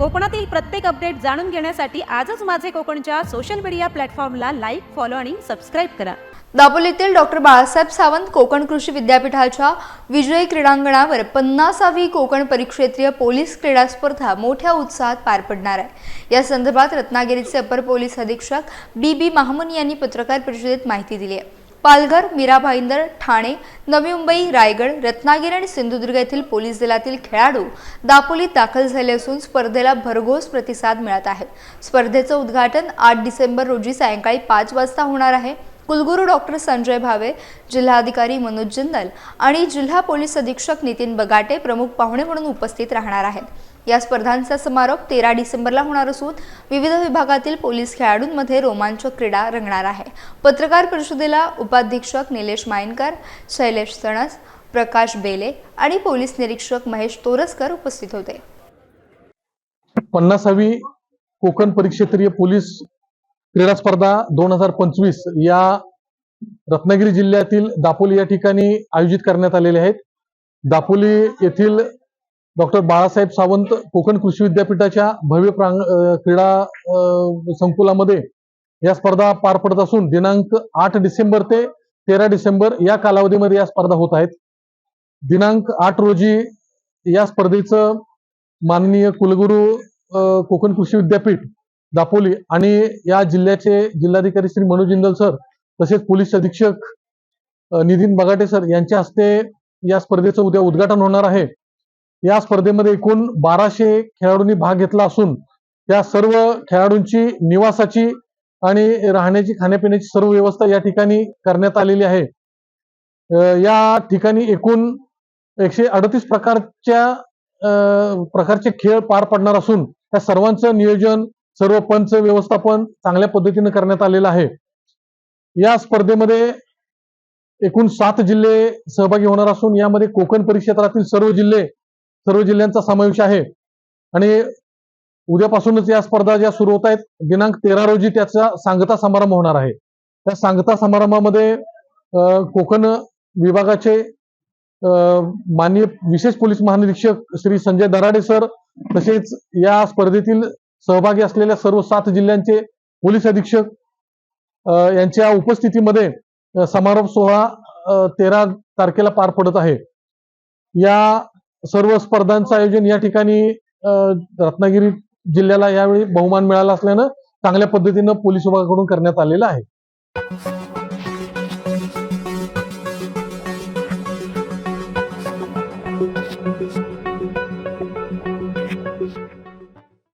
कोकणातील प्रत्येक अपडेट जाणून घेण्यासाठी आजच माझे कोकणच्या सोशल मीडिया प्लॅटफॉर्मला लाईक, फॉलो आणि सबस्क्राईब करा। दापोलीतील डॉक्टर बाळासाहेब सावंत कोकण कृषी विद्यापीठाच्या विजयी क्रीडांगणावर 50वी कोकण परिक्षेत्रीय पोलीस क्रीडा स्पर्धा मोठ्या उत्साहात पार पडणार आहे। या संदर्भात रत्नागिरीचे अपर पोलीस अधीक्षक बी महामन यांनी पत्रकार परिषदेत माहिती दिली आहे। पालघर, मीरा भाईंदर, ठाणे, नवी मुंबई, रायगड, रत्नागिरी आणि सिंधुदुर्ग येथील पोलीस दलातील खेळाडू दापोलीत दाखल झाले असून स्पर्धेला भरघोस प्रतिसाद मिळत आहे। स्पर्धेचं उद्घाटन 8 डिसेंबर रोजी सायंकाळी 5 वाजता होणार आहे। कुलगुरू डॉक्टर संजय भावे, जिल्हाधिकारी मनोज जिंदल आणि जिल्हा पोलीस अधीक्षक नितीन बगाटे प्रमुख पाहुणे म्हणून उपस्थित राहणार आहेत। या स्पर्धांचा समारोप 13 डिसेंबरला होणार असून विविध विभागातील पोलीस खेळाडूंमध्ये रोमांचक क्रीडा रंगणार आहे। पत्रकार परिषदेला उपाधीक्षक निलेश मायनकर, शैलेश सणस, प्रकाश बेले आणि पोलीस निरीक्षक महेश तोरसकर उपस्थित होते। 50वी कोकण परिक्षेत्रीय पोलीस क्रीडा स्पर्धा 2025 या रत्नागिरी जिल्ह्यातील दापोली या ठिकाणी आयोजित करण्यात आलेले आहेत। दापोली येथील डॉक्टर बाळासाहेब सावंत कोकण कृषी विद्यापीठाच्या भव्य क्रीडा संकुलामध्ये या स्पर्धा पार पडत असून दिनांक 8 डिसेंबर ते 13 डिसेंबर या कालावधीमध्ये या स्पर्धा होत आहेत। दिनांक 8 रोजी या स्पर्धेचं माननीय कुलगुरू कोकण कृषी विद्यापीठ दापोली आणि या जिल्ह्याचे जिल्हाधिकारी श्री मनोज जिंदल सर तसेच पोलीस अधीक्षक नितीन बगाटे सर यांच्या हस्ते या स्पर्धेचं उद्या उद्घाटन होणार आहे। या स्पर्धेमध्ये एकूण 1200 खेळाडूंनी भाग घेतला असून या सर्व खेळाडूंची निवासाची आणि राहण्याची, खाण्यापिण्याची सर्व व्यवस्था या ठिकाणी करण्यात आलेली आहे। या ठिकाणी एकूण 138 प्रकारचे खेळ पार पडणार असून त्या सर्वांचं नियोजन, सर्व पंच व्यवस्थापन चांगल्या पद्धतीने करण्यात आलेलं आहे। या स्पर्धेमध्ये एकूण 7 जिल्हे सहभागी होणार असून यामध्ये कोकण परिक्षेत्रातील सर्व जिल्ह्यांचा समावेश आहे आणि उद्यापासूनच या स्पर्धा ज्या सुरू होत आहेत, दिनांक 13 रोजी त्याचा सांगता समारंभ होणार आहे। त्या सांगता समारंभामध्ये कोकण विभागाचे माननीय विशेष पोलीस महानिरीक्षक श्री संजय दराडे सर तसेच या स्पर्धेतील सहभागी असलेल्या सर्व 7 जिल्ह्यांचे पोलीस अधीक्षक यांच्या उपस्थितीमध्ये समारोप सोहळा 13 तारखेला पार पडत आहे। या सर्व स्पर्धांचं आयोजन या ठिकाणी रत्नागिरी जिल्ह्याला यावेळी बहुमान मिळाला असल्यानं चांगल्या पद्धतीनं पोलीस विभागाकडून करण्यात आलेलं आहे।